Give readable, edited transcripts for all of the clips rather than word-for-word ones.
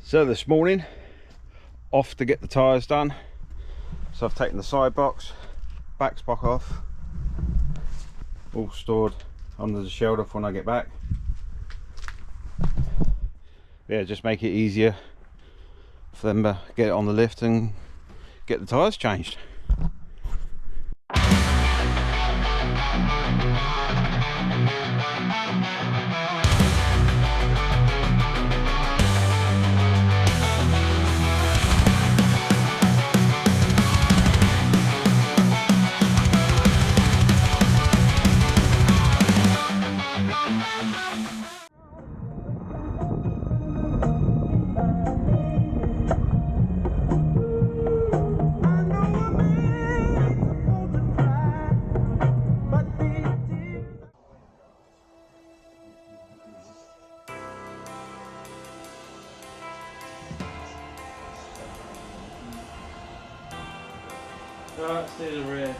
So this morning, off to get the tyres done. So I've taken the side box, back spock off, all stored under the shelter for when I get back. Yeah, just make it easier for them to get it on the lift and get the tyres changed. Let's do the rear.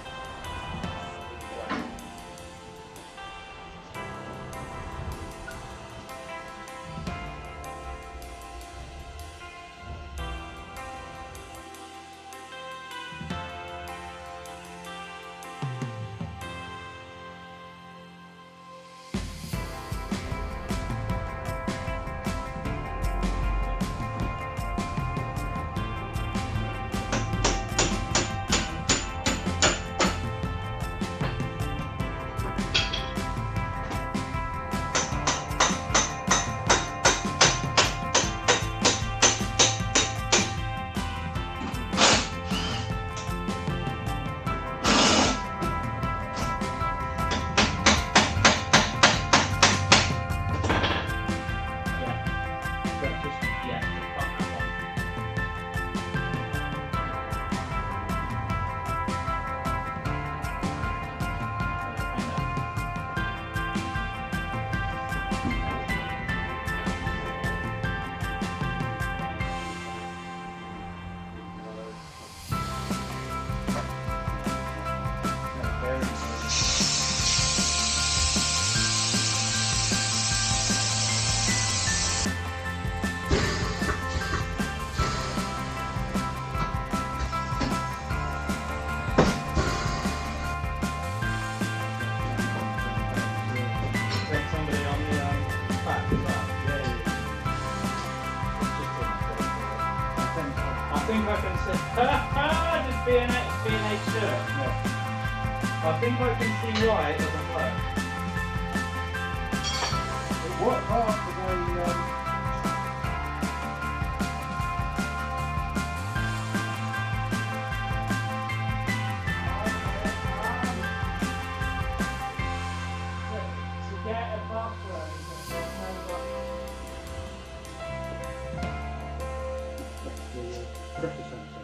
I think I can see. Just B&H shirt. Yeah. I think I can see why it doesn't work. What part do they? To get a buffer, there's no buffer. Pressure sensor.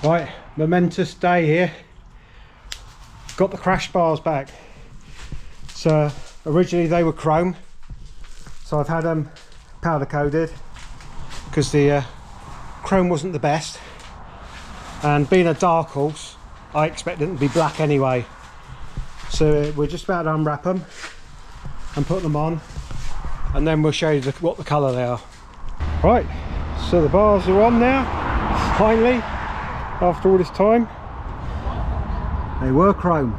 Right, momentous day here. Got the crash bars back. So originally they were chrome, so I've had them powder coated because the chrome wasn't the best, and being a Darkhorse I expected them to be black anyway. So we're just about to unwrap them and put them on, and then we'll show you what the colour they are. Right, so the bars are on now, finally, after all this time. They were chrome.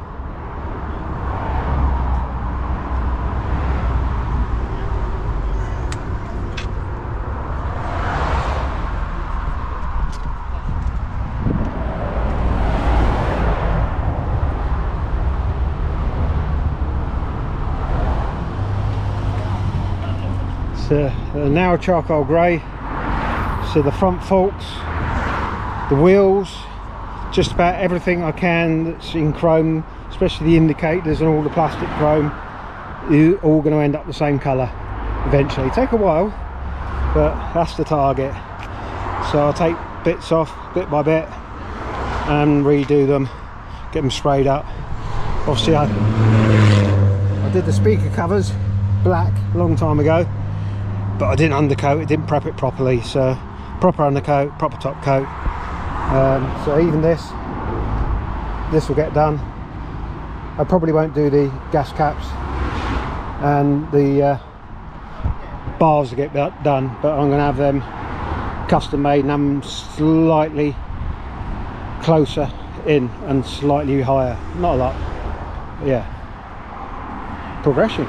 So they're now charcoal grey. So the front forks, the wheels, just about everything I can that's in chrome, especially the indicators and all the plastic chrome, is all going to end up the same colour eventually. Take a while, but that's the target. So I'll take bits off bit by bit and redo them, get them sprayed up. Obviously I did the speaker covers black a long time ago, but I didn't undercoat it, didn't prep it properly. So proper undercoat, proper top coat. So even this will get done. I probably won't do the gas caps, and the bars will get done, but I'm going to have them custom made and have them slightly closer in and slightly higher, not a lot, yeah, progression.